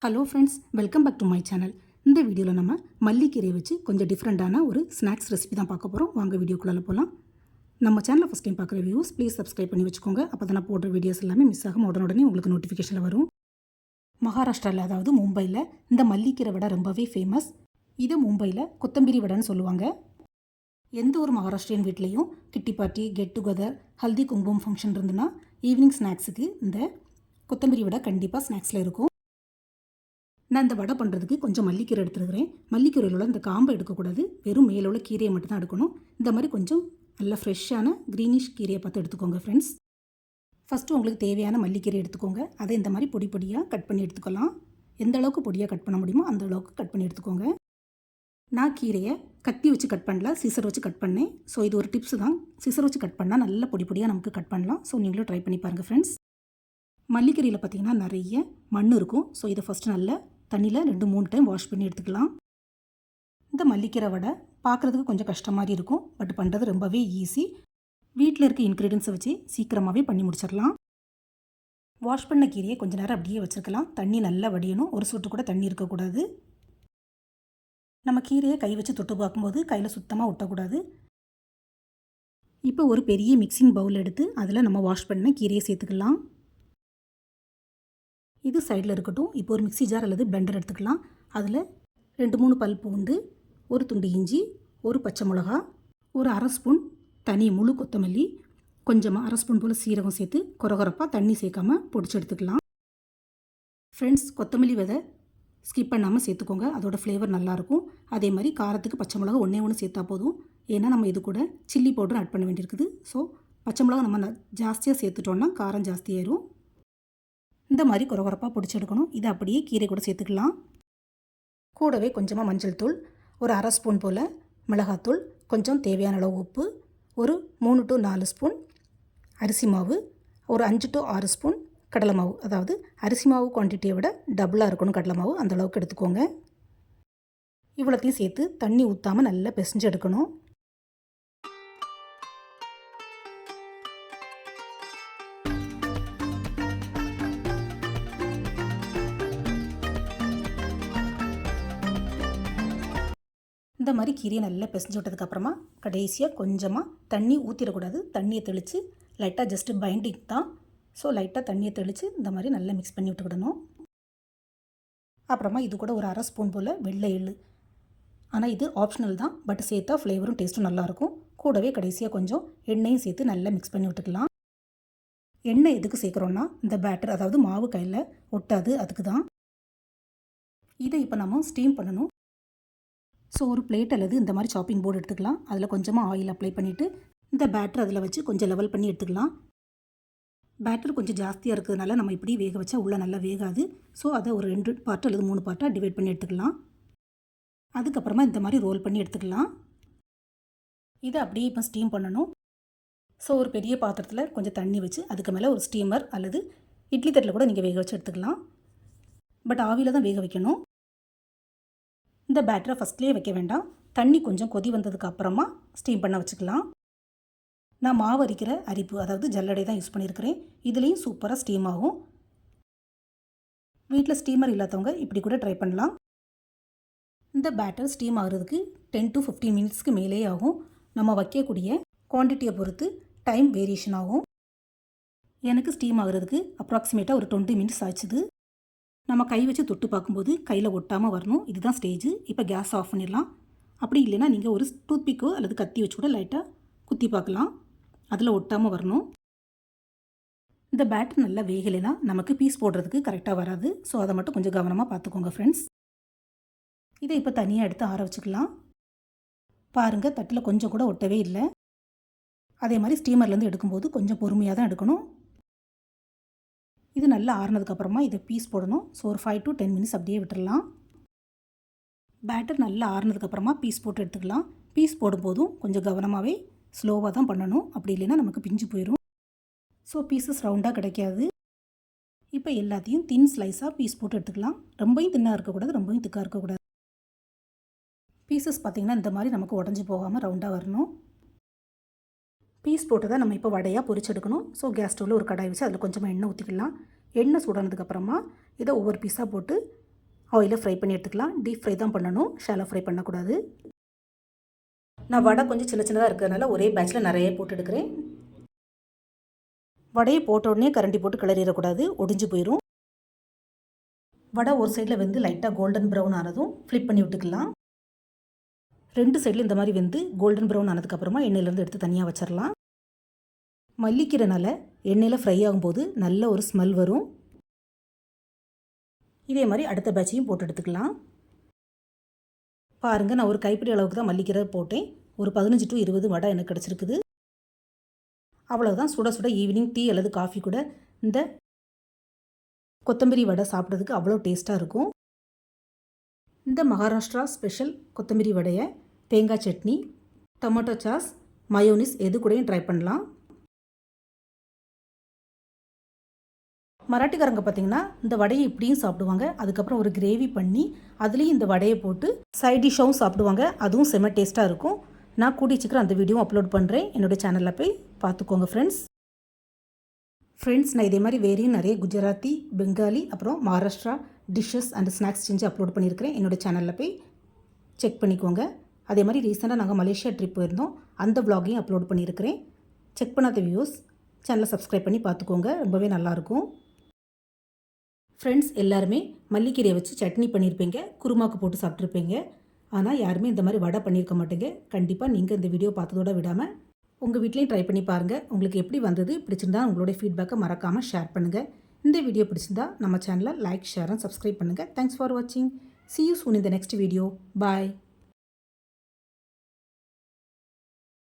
Hello friends, welcome back to my channel. இந்த வீடியோவில் நம்ம மல்லிக்கீரையை வச்சு கொஞ்சம் டிஃப்ரெண்ட்டான ஒரு ஸ்நாக்ஸ் ரெசிபி தான் பார்க்க போகிறோம். வாங்க வீடியோக்குள்ளே போகலாம். நம்ம சேனலை ஃபஸ்ட் டைம் பார்க்குற வியூஸ் ப்ளீஸ் சப்ஸ்கிரைப் பண்ணி வச்சுக்கோங்க. அப்போ தான் நான் போடுற வீடியோஸ் எல்லாமே மிஸ் ஆகும் உடனே உங்களுக்கு நோட்டிஃபிகேஷனில் வரும். மகாராஷ்டிராவில் அதாவது மும்பையில் இந்த மல்லிக்கீரை வடை ரொம்பவே ஃபேமஸ். இது மும்பையில் கொத்தம்பிரி வடைன்னு சொல்லுவாங்க. எந்த ஒரு மகாராஷ்டிரியன் வீட்லேயும் கிட்டி பார்ட்டி, கெட் டுகெதர், ஹல்தி குங்குமம் ஃபங்க்ஷன் இருந்துன்னா ஈவினிங் ஸ்நாக்ஸுக்கு இந்த கொத்தம்பிரி வடை கண்டிப்பாக ஸ்நாக்ஸில் இருக்கும். நான் இந்த வடை பண்ணுறதுக்கு கொஞ்சம் மல்லிக்கீரை எடுத்துருக்கிறேன். மல்லிக்கீரையில் உள்ள இந்த காம்பை எடுக்கக்கூடாது, வெறும் மேலே உள்ள கீரையை மட்டும் தான் எடுக்கணும். இந்த மாதிரி கொஞ்சம் நல்ல ஃப்ரெஷ்ஷான க்ரீனிஷ் கீரையை பார்த்து எடுத்துக்கோங்க ஃப்ரெண்ட்ஸ். ஃபஸ்ட்டு உங்களுக்கு தேவையான மல்லிக்கீரை எடுத்துக்கோங்க. அதை இந்த மாதிரி பொடி பொடியாக கட் பண்ணி எடுத்துக்கலாம். எந்த அளவுக்கு பொடியாக கட் பண்ண முடியுமோ அந்த அளவுக்கு கட் பண்ணி எடுத்துக்கோங்க. நான் கீரையை கத்தி வச்சு கட் பண்ணல, சிசர் வச்சு கட் பண்ணேன். ஸோ இது ஒரு டிப்ஸ் தான். சிசர் வச்சு கட் பண்ணால் நல்ல பொடி பொடியாக நமக்கு கட் பண்ணலாம். ஸோ நீங்களும் ட்ரை பண்ணி பாருங்கள் ஃப்ரெண்ட்ஸ். மல்லிக்கீரையில் பார்த்திங்கன்னா நிறைய மண் இருக்கும். ஸோ இதை ஃபஸ்ட்டு நல்லா தண்ணியில் 2-3 டைம் வாஷ் பண்ணி எடுத்துக்கலாம். இந்த மல்லிக்கீரை வடை பார்க்குறதுக்கு கொஞ்சம் கஷ்டம் மாதிரி இருக்கும், பட் பண்ணுறது ரொம்பவே ஈஸி. வீட்டில் இருக்க இன்க்ரீடியன்ஸை வச்சு சீக்கிரமாகவே பண்ணி முடிச்சிடலாம். வாஷ் பண்ண கீரையை கொஞ்சம் நேரம் அப்படியே வச்சுருக்கலாம். தண்ணி நல்லா வடியணும், ஒரு சொட்டு கூட தண்ணி இருக்கக்கூடாது. நம்ம கீரையை கை வச்சு தொட்டு பார்க்கும்போது கையில் சுத்தமாக ஒட்டக்கூடாது. இப்போ ஒரு பெரிய மிக்சிங் பவுல் எடுத்து அதில் நம்ம வாஷ் பண்ண கீரையை சேர்த்துக்கலாம். இது சைடில் இருக்கட்டும். இப்போ ஒரு மிக்ஸி ஜார் அல்லது பிளெண்டர் எடுத்துக்கலாம். அதில் 2-3 பல் பூண்டு, ஒரு துண்டு இஞ்சி, ஒரு பச்சை மிளகா, ஒரு அரை ஸ்பூன் தனி முழு கொத்தமல்லி, கொஞ்சமாக அரை ஸ்பூன் போல் சீரகம் சேர்த்து கொரகொரப்பாக தண்ணி சேர்க்காமல் பொடிச்சு எடுத்துக்கலாம். ஃப்ரெண்ட்ஸ், கொத்தமல்லி விதை ஸ்கிப் பண்ணாமல் சேர்த்துக்கோங்க, அதோட ஃப்ளேவர் நல்லாயிருக்கும். அதே மாதிரி காரத்துக்கு பச்சை மிளகா ஒன்று சேர்த்தா போதும். ஏன்னா நம்ம இது கூட சில்லி பவுடர் ஆட் பண்ண வேண்டியிருக்குது. ஸோ பச்சை மிளகா நம்ம ஜாஸ்தியாக சேர்த்துட்டோன்னா காரம் ஜாஸ்தியாயிரும். இந்த மாதிரி கொரகொரப்பாக பொடிச்சு எடுக்கணும். இதை அப்படியே கீரை கூட சேர்த்துக்கலாம். கூடவே கொஞ்சமாக மஞ்சள் தூள், ஒரு அரை ஸ்பூன் போல் மிளகாத்தூள், கொஞ்சம் தேவையான அளவு உப்பு, ஒரு 3 to 4 ஸ்பூன் அரிசி மாவு, ஒரு 5 to 6 ஸ்பூன் கடலை மாவு. அதாவது அரிசி மாவு குவான்டிட்டியை விட டபுளாக இருக்கணும் கடலை மாவு, அந்தளவுக்கு எடுத்துக்கோங்க. இவ்வளோத்தையும் சேர்த்து தண்ணி ஊற்றாமல் நல்லா பிசைஞ்சு எடுக்கணும். இந்த மாதிரி கீரையை நல்லா பிசைஞ்சு விட்டதுக்கப்புறமா கடைசியாக கொஞ்சமாக தண்ணி ஊற்றிடக்கூடாது. தண்ணியை தெளித்து லைட்டாக ஜஸ்ட்டு பைண்டிங் தான். ஸோ லைட்டாக தண்ணியை தெளித்து இந்த மாதிரி நல்லா மிக்ஸ் பண்ணி விட்டுக்கிடணும். அப்புறமா இது கூட ஒரு அரை ஸ்பூன் போல் வெள்ளை எள்ளு. ஆனால் இது ஆப்ஷனல் தான், பட் சேர்த்தா ஃப்ளேவரும் டேஸ்ட்டும் நல்லாயிருக்கும். கூடவே கடைசியாக கொஞ்சம் எண்ணெயும் சேர்த்து நல்லா மிக்ஸ் பண்ணி விட்டுக்கலாம். எண்ணெய் எதுக்கு சேர்க்குறோன்னா இந்த பேட்டர், அதாவது மாவு கையில் ஒட்டாது, அதுக்கு தான். இதை இப்போ நம்ம ஸ்டீம் பண்ணணும். ஸோ ஒரு பிளேட் அல்லது இந்த மாதிரி சாப்பிங் போர்டு எடுத்துக்கலாம். அதில் கொஞ்சமாக ஆயில் அப்ளை பண்ணிவிட்டு இந்த பேட்டர் அதில் வச்சு கொஞ்சம் லெவல் பண்ணி எடுத்துக்கலாம். பேட்டர் கொஞ்சம் ஜாஸ்தியாக இருக்கிறதுனால நம்ம இப்படி வேக வச்சா உள்ளே நல்லா வேகாது. ஸோ அதை ஒரு 2 பார்ட் அல்லது 3 பார்ட்டாக டிவைட் பண்ணி எடுத்துக்கலாம். அதுக்கப்புறமா இந்த மாதிரி ரோல் பண்ணி எடுத்துக்கலாம். இதை அப்படியே இப்போ ஸ்டீம் பண்ணணும். ஸோ ஒரு பெரிய பாத்திரத்தில் கொஞ்சம் தண்ணி வச்சு அதுக்கு மேலே ஒரு ஸ்டீமர் அல்லது இட்லி தட்டில் கூட நீங்கள் வேக வச்சு எடுத்துக்கலாம். பட் ஆவியில் தான் வேக வைக்கணும். இந்த பேட்டரை ஃபஸ்ட்லேயே வைக்க வேண்டாம். தண்ணி கொஞ்சம் கொதி வந்ததுக்கு அப்புறமா ஸ்டீம் பண்ண வச்சுக்கலாம். நான் மாவு அரிக்கிற அரிப்பு, அதாவது ஜல்லடை தான் யூஸ் பண்ணியிருக்கிறேன். இதுலேயும் சூப்பராக ஸ்டீம் ஆகும். வீட்டில் ஸ்டீமர் இல்லாதவங்க இப்படி கூட ட்ரை பண்ணலாம். இந்த பேட்டர் ஸ்டீம் ஆகிறதுக்கு 10 to 15 மினிட்ஸ்க்கு மேலே ஆகும். நம்ம வைக்கக்கூடிய குவான்டிட்டியை பொறுத்து டைம் வேரியேஷன் ஆகும். எனக்கு ஸ்டீம் ஆகிறதுக்கு அப்ராக்சிமேட்டாக ஒரு 20 மினிட்ஸ் ஆச்சுது. நம்ம கை வச்சு தொட்டு பார்க்கும்போது கையில் ஒட்டாமல் வரணும். இதுதான் ஸ்டேஜ். இப்போ கேஸ் ஆஃப் பண்ணிடலாம். அப்படி இல்லைன்னா நீங்கள் ஒரு டூத்பிக்கோ அல்லது கத்தி வச்சு கூட லைட்டாக குத்தி பார்க்கலாம், அதில் ஒட்டாமல் வரணும். இந்த பேட்டர் நல்லா வேகலைன்னா நமக்கு பீஸ் போடுறதுக்கு கரெக்டாக வராது. ஸோ அதை மட்டும் கொஞ்சம் கவனமாக பார்த்துக்கோங்க ஃப்ரெண்ட்ஸ். இதை இப்போ தனியாக எடுத்து ஆற வச்சுக்கலாம். பாருங்கள், தட்டில் கொஞ்சம் கூட ஒட்டவே இல்லை. அதே மாதிரி ஸ்டீமர்லேருந்து எடுக்கும்போது கொஞ்சம் பொறுமையாக தான் எடுக்கணும். இது நல்லா ஆறுனதுக்கப்புறமா இதை பீஸ் போடணும். ஸோ ஒரு 5 to 10 மினிட்ஸ் அப்படியே விட்டுடலாம். பேட்டர் நல்லா ஆறுனதுக்கப்புறமா பீஸ் போட்டு எடுத்துக்கலாம். பீஸ் போடும்போதும் கொஞ்சம் கவனமாகவே ஸ்லோவாக தான் பண்ணணும், அப்படி இல்லைன்னா நமக்கு பிஞ்சு போயிடும். ஸோ பீசஸ் ரவுண்டாக கிடைக்காது. இப்போ எல்லாத்தையும் தின் ஸ்லைஸாக பீஸ் போட்டு எடுத்துக்கலாம். ரொம்பவும் தின்னாக இருக்கக்கூடாது, ரொம்பவும் திக்காக இருக்கக்கூடாது. பீசஸ் பார்த்திங்கன்னா இந்த மாதிரி நமக்கு உடஞ்சி போகாமல் ரவுண்டாக வரணும். பீஸ் போட்டு தான் நம்ம இப்போ வடையாக பொரிச்செடுக்கணும். ஸோ கேஸ் ஸ்டவ்வில் ஒரு கடாய் வச்சு அதில் கொஞ்சமாக எண்ணெய் ஊற்றிக்கலாம். எண்ணெய் சூடானதுக்கப்புறமா இதை ஒவ்வொரு பீஸாக போட்டு ஆயிலில் ஃப்ரை பண்ணி எடுத்துக்கலாம். டீப் ஃப்ரை தான் பண்ணணும், ஷாலோ ஃப்ரை பண்ணக்கூடாது. நான் வடை கொஞ்சம் சின்ன சின்னதாக இருக்கிறதுனால ஒரே பேட்சில் நிறைய போட்டு எடுக்கிறேன். வடையை போட்ட உடனே கரண்டி போட்டு கிளறிடக்கூடாது, ஒடிஞ்சு போயிடும். வடை ஒரு சைடில் வெந்து லைட்டாக கோல்டன் ப்ரௌன் ஆனதும் ஃப்ளிப் பண்ணி விட்டுக்கலாம். 2 சைடில் இந்த மாதிரி வெந்து கோல்டன் ப்ரௌன் ஆனதுக்கப்புறமா எண்ணெயிலேருந்து எடுத்து தனியாக வச்சிடலாம். மல்லிக்கீரைனால எண்ணெயில் ஃப்ரை ஆகும்போது நல்ல ஒரு ஸ்மெல் வரும். இதே மாதிரி அடுத்த பேட்சையும் போட்டு எடுத்துக்கலாம். பாருங்கள், நான் ஒரு கைப்பிடி அளவுக்கு தான் மல்லிக்கீரை போட்டேன். ஒரு 15 to 20 வடை எனக்கு கிடச்சிருக்குது. அவ்வளோதான். சுட சுட ஈவினிங் டீ அல்லது காஃபி கூட இந்த கொத்தமல்லி வடை சாப்பிட்றதுக்கு அவ்வளோ டேஸ்ட்டாக இருக்கும். இந்த மகாராஷ்டிரா ஸ்பெஷல் கொத்தமல்லி வடையை தேங்காய் சட்னி, டொமேட்டோ சாஸ், மயோனிஸ் எது கூடயும் ட்ரை பண்ணலாம். மராட்டிக்காரங்க பார்த்திங்கன்னா இந்த வடையை இப்படியும் சாப்பிடுவாங்க. அதுக்கப்புறம் ஒரு கிரேவி பண்ணி அதுலேயும் இந்த வடையை போட்டு சைட் டிஷ்ஷாகவும் சாப்பிடுவாங்க. அதுவும் செம்ம டேஸ்ட்டாக இருக்கும். நான் கூடிய சீக்கிரம் அந்த வீடியோ அப்லோட் பண்ணுறேன். என்னோடய சேனலில் போய் பார்த்துக்கோங்க ஃப்ரெண்ட்ஸ். நான் இதே மாதிரி வேறையும் நிறைய குஜராத்தி, பெங்காலி, அப்புறம் மகாராஷ்டிரா டிஷ்ஷஸ் அண்ட் ஸ்நாக்ஸ் செஞ்சு அப்லோட் பண்ணியிருக்கிறேன். என்னோடய சேனலில் போய் செக் பண்ணிக்கோங்க. அதே மாதிரி ரீசெண்டாக நாங்கள் மலேசியா ட்ரிப் போயிருந்தோம், அந்த வ்ளாகையும் அப்லோட் பண்ணியிருக்கிறேன். செக் பண்ணாத வியூஸ் சேனலை சப்ஸ்கிரைப் பண்ணி பார்த்துக்கோங்க, ரொம்பவே நல்லாயிருக்கும். ஃப்ரெண்ட்ஸ், எல்லாருமே மல்லிக்கீரையை வச்சு சட்னி பண்ணியிருப்பீங்க, குருமாக்கு போட்டு சாப்பிட்ருப்பீங்க. ஆனால் யாருமே இந்த மாதிரி வடை பண்ணியிருக்க மாட்டேங்க. கண்டிப்பாக நீங்கள் இந்த வீடியோ பார்த்ததோடு விடாமல் உங்கள் வீட்லேயும் ட்ரை பண்ணி பாருங்கள். உங்களுக்கு எப்படி வந்தது, பிடிச்சிருந்தா உங்களுடைய ஃபீட்பேக்கை மறக்காமல் ஷேர் பண்ணுங்கள். இந்த வீடியோ பிடிச்சிருந்தா நம்ம சேனலை லைக், ஷேர் அண்ட் சப்ஸ்கிரைப் பண்ணுங்கள். தேங்க்ஸ் ஃபார் வாட்சிங். See you soon in the next video. Bye.